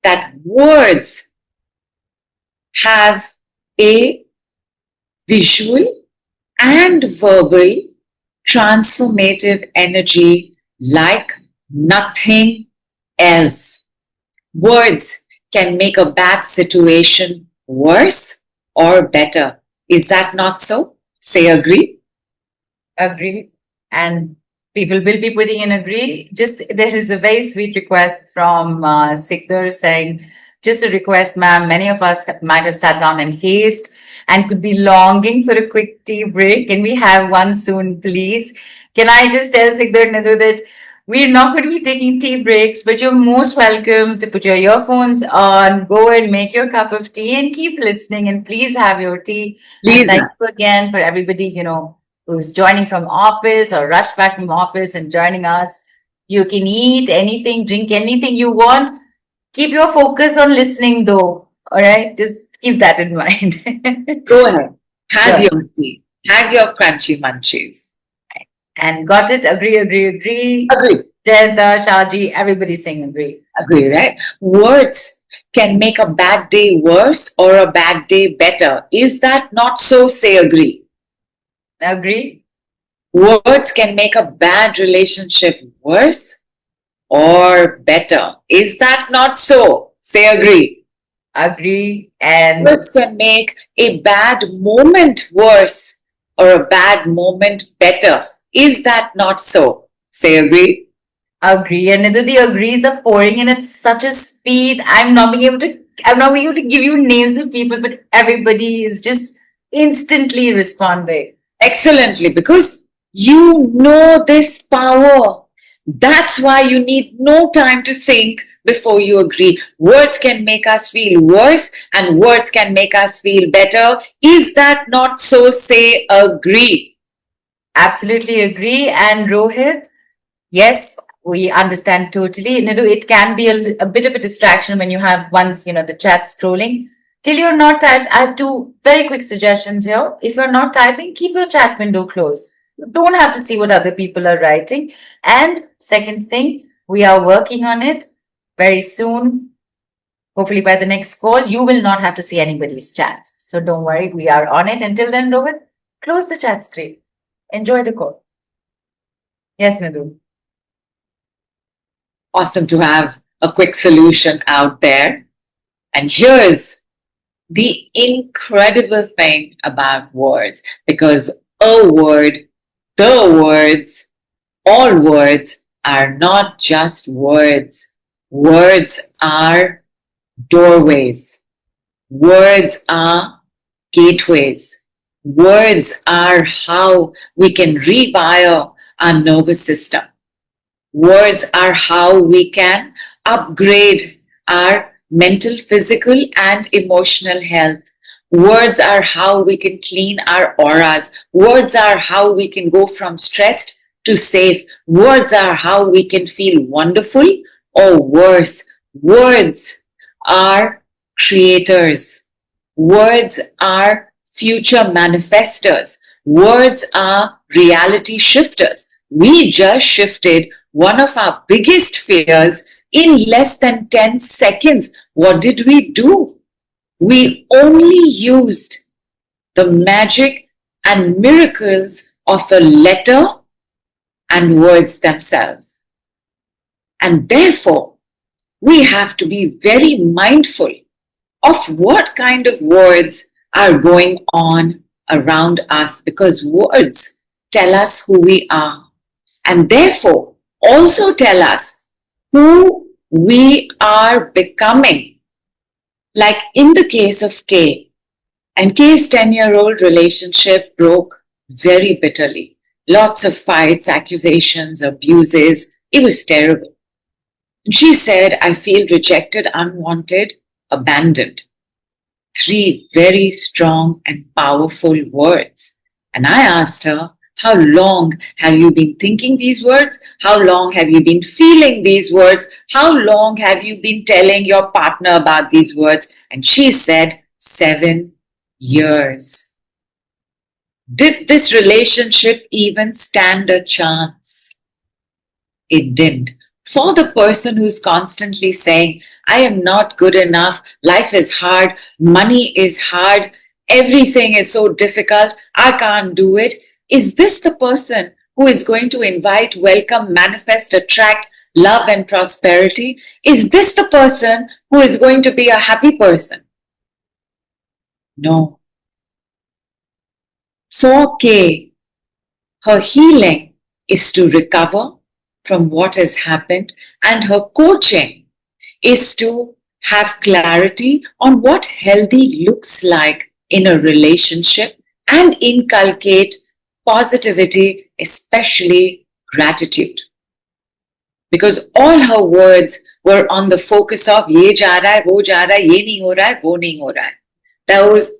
that words have a visual and verbal transformative energy like nothing else. Words can make a bad situation worse or better. Is that not so? Say agree. Agree. And people will be putting in agree. Just there is a very sweet request from Sikdar saying, just a request, ma'am. Many of us might have sat down in haste and could be longing for a quick tea break. Can we have one soon, please? Can I just tell Sikdar Nidhu that we're not going to be taking tea breaks, but you're most welcome to put your earphones on, go and make your cup of tea and keep listening. And please have your tea. And Please. thank you again for everybody, who's joining from office or rushed back from office and joining us. You can eat anything, drink anything you want. Keep your focus on listening though. All right. Just keep that in mind. Go ahead. Have Sure. your tea. Have your crunchy munchies. And got it. Agree. Agree. Jayanta, Shaji, everybody saying agree. Agree, right? Words can make a bad day worse or a bad day better. Is that not so? Say agree. Agree. Words can make a bad relationship worse or better. Is that not so? Say agree. Agree. And Words can make a bad moment worse or a bad moment better. Is that not so? Say agree. agree. And Nidhu, the agrees are pouring in at such a speed. I'm not being able to give you names of people, but everybody is just instantly responding. Excellently, because you know this power. That's why you need no time to think before you agree. Words can make us feel worse and words can make us feel better. Is that not so? Say agree. Absolutely agree. And Rohit, yes, we understand totally. Nidhu, it can be a bit of a distraction when you have once, the chat scrolling. Till you're not typing, I have two very quick suggestions here. If you're not typing, keep your chat window closed. You don't have to see what other people are writing. And second thing, we are working on it very soon. Hopefully by the next call, you will not have to see anybody's chats. So don't worry, we are on it. Until then, Rohit, close the chat screen. Enjoy the call. Yes, Nidhu. Awesome to have a quick solution out there. And here's the incredible thing about words, because a word, the words, all words are not just words. Words are doorways. Words are gateways. Words are how we can rewire our nervous system. Words are how we can upgrade our mental, physical, and emotional health. Words are how we can clean our auras. Words are how we can go from stressed to safe. Words are how we can feel wonderful or worse. Words are creators. Words are future manifestors. Words are reality shifters. We just shifted one of our biggest fears in less than 10 seconds. What did we do? We only used the magic and miracles of a letter and words themselves. And therefore, we have to be very mindful of what kind of words are going on around us, because words tell us who we are and therefore also tell us who we are becoming. Like in the case of Kay, and Kay's 10-year-old relationship broke very bitterly. Lots of fights, accusations, abuses. It was terrible. And she said, I feel rejected, unwanted, abandoned. 3 very strong and powerful words. And I asked her, how long have you been thinking these words? How long have you been feeling these words? How long have you been telling your partner about these words? And she said, 7 years. Did this relationship even stand a chance? It didn't. For the person who's constantly saying, I am not good enough, life is hard, money is hard, everything is so difficult, I can't do it. Is this the person who is going to invite, welcome, manifest, attract love and prosperity? Is this the person who is going to be a happy person? No. 4K, her healing is to recover from what has happened, and her coaching is to have clarity on what healthy looks like in a relationship and inculcate positivity, especially gratitude. Because all her words were on the focus of ye ja raha hai, wo ja raha hai, ye nahi ho raha hai, wo nahi ho raha hai. Those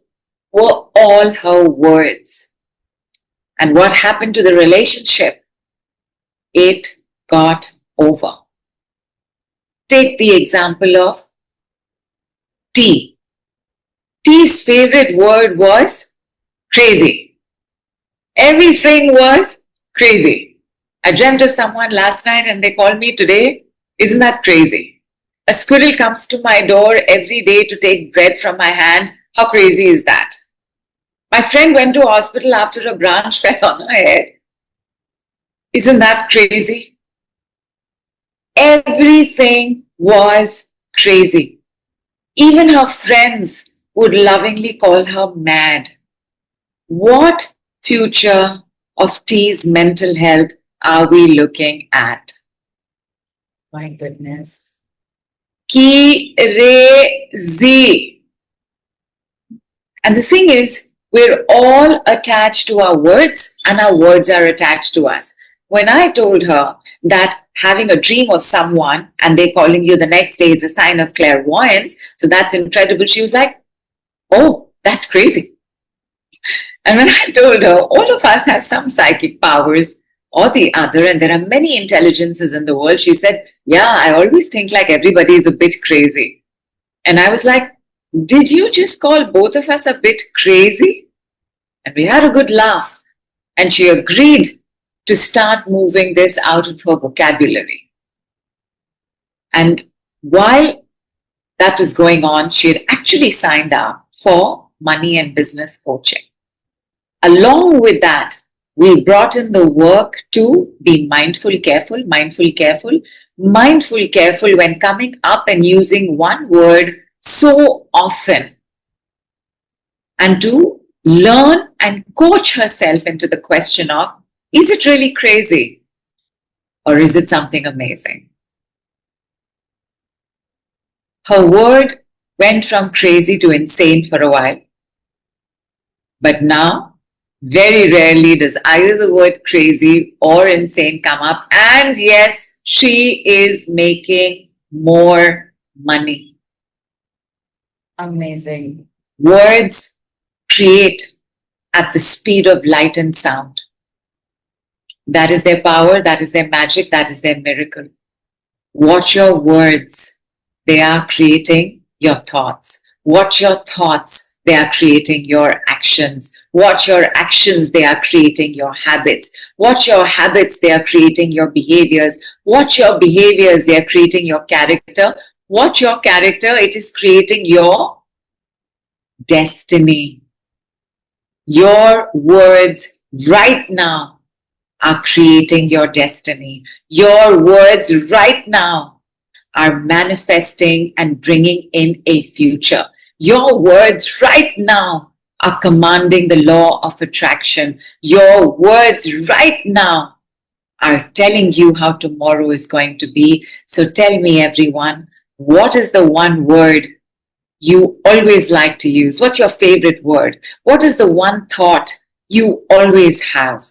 were all her words. And what happened to the relationship? It got over. Take the example of T. T's favorite word was crazy. Everything was crazy. I dreamt of someone last night and they called me today. Isn't that crazy? A squirrel comes to my door every day to take bread from my hand. How crazy is that? My friend went to hospital after a branch fell on her head. Isn't that crazy? Everything was crazy. Even her friends would lovingly call her mad. What future of T's mental health are we looking at? My goodness. Crazy. And the thing is, we're all attached to our words and our words are attached to us. When I told her that having a dream of someone and they calling you the next day is a sign of clairvoyance, so that's incredible, she was like, oh, that's crazy. And when I told her all of us have some psychic powers or the other, and there are many intelligences in the world, she said, yeah, I always think like everybody is a bit crazy. And I was like, did you just call both of us a bit crazy? And we had a good laugh. And she agreed to start moving this out of her vocabulary. And while that was going on, she had actually signed up for money and business coaching. Along with that, we brought in the work to be mindful, careful when coming up and using one word so often, and to learn and coach herself into the question of, is it really crazy or is it something amazing? Her word went from crazy to insane for a while, but now very rarely does either the word crazy or insane come up. And yes, she is making more money. Amazing. Words create at the speed of light and sound. That is their power, that is their magic, that is their miracle. Watch your words. They are creating your thoughts. Watch your thoughts. They are creating your actions. Watch your actions. They are creating your habits. Watch your habits. They are creating your behaviors. Watch your behaviors. They are creating your character. Watch your character. It is creating your destiny. Your words right now are creating your destiny. Your words right now are manifesting and bringing in a future. Your words right now are commanding the law of attraction. Your words right now are telling you how tomorrow is going to be. So tell me, everyone, what is the one word you always like to use? What's your favorite word? What is the one thought you always have?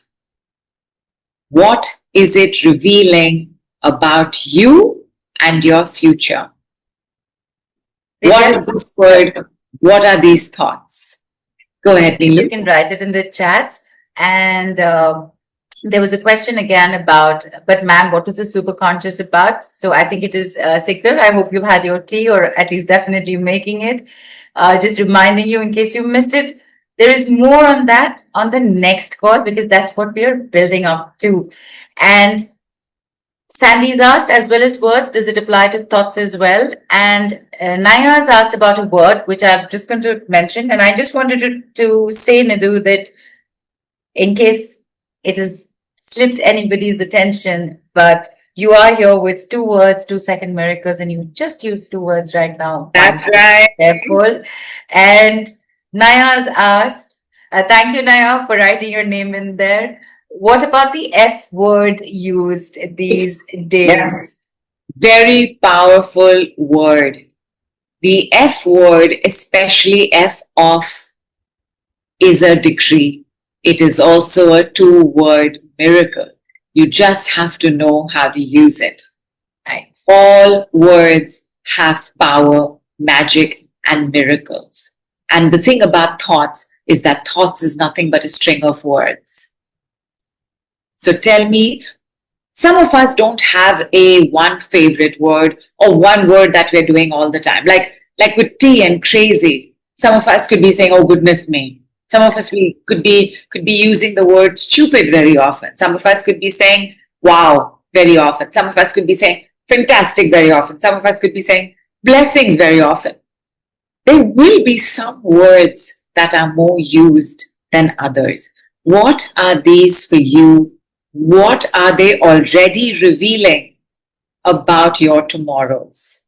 What is it revealing about you and your future? What is this word? What are these thoughts? Go ahead, Neelu. You can write it in the chats. And there was a question again about, but ma'am, what was the super conscious about? So I think it is Sikdar. I hope you've had your tea, or at least definitely making it. Just reminding you in case you missed it, there is more on that on the next call, because that's what we are building up to. And Sandy's asked, as well as words, does it apply to thoughts as well? And Naya's asked about a word, which I'm just going to mention. And I just wanted to say, Nidhu, that in case it has slipped anybody's attention, but you are here with two words, 2 second miracles, and you just used two words right now. That's right. Careful. And Naya's asked, thank you, Naya, for writing your name in there. What about the F word used these days? Yes. Very powerful word. The F word, especially F off, is a decree. It is also a 2-word miracle. You just have to know how to use it. Nice. All words have power, magic, and miracles. And the thing about thoughts is that thoughts is nothing but a string of words. So tell me, some of us don't have a one favorite word or one word that we're doing all the time. Like with T and crazy, some of us could be saying, oh goodness me. Some of us could be using the word stupid very often. Some of us could be saying wow very often. Some of us could be saying fantastic very often. Some of us could be saying blessings very often. There will be some words that are more used than others. What are these for you? What are they already revealing about your tomorrows?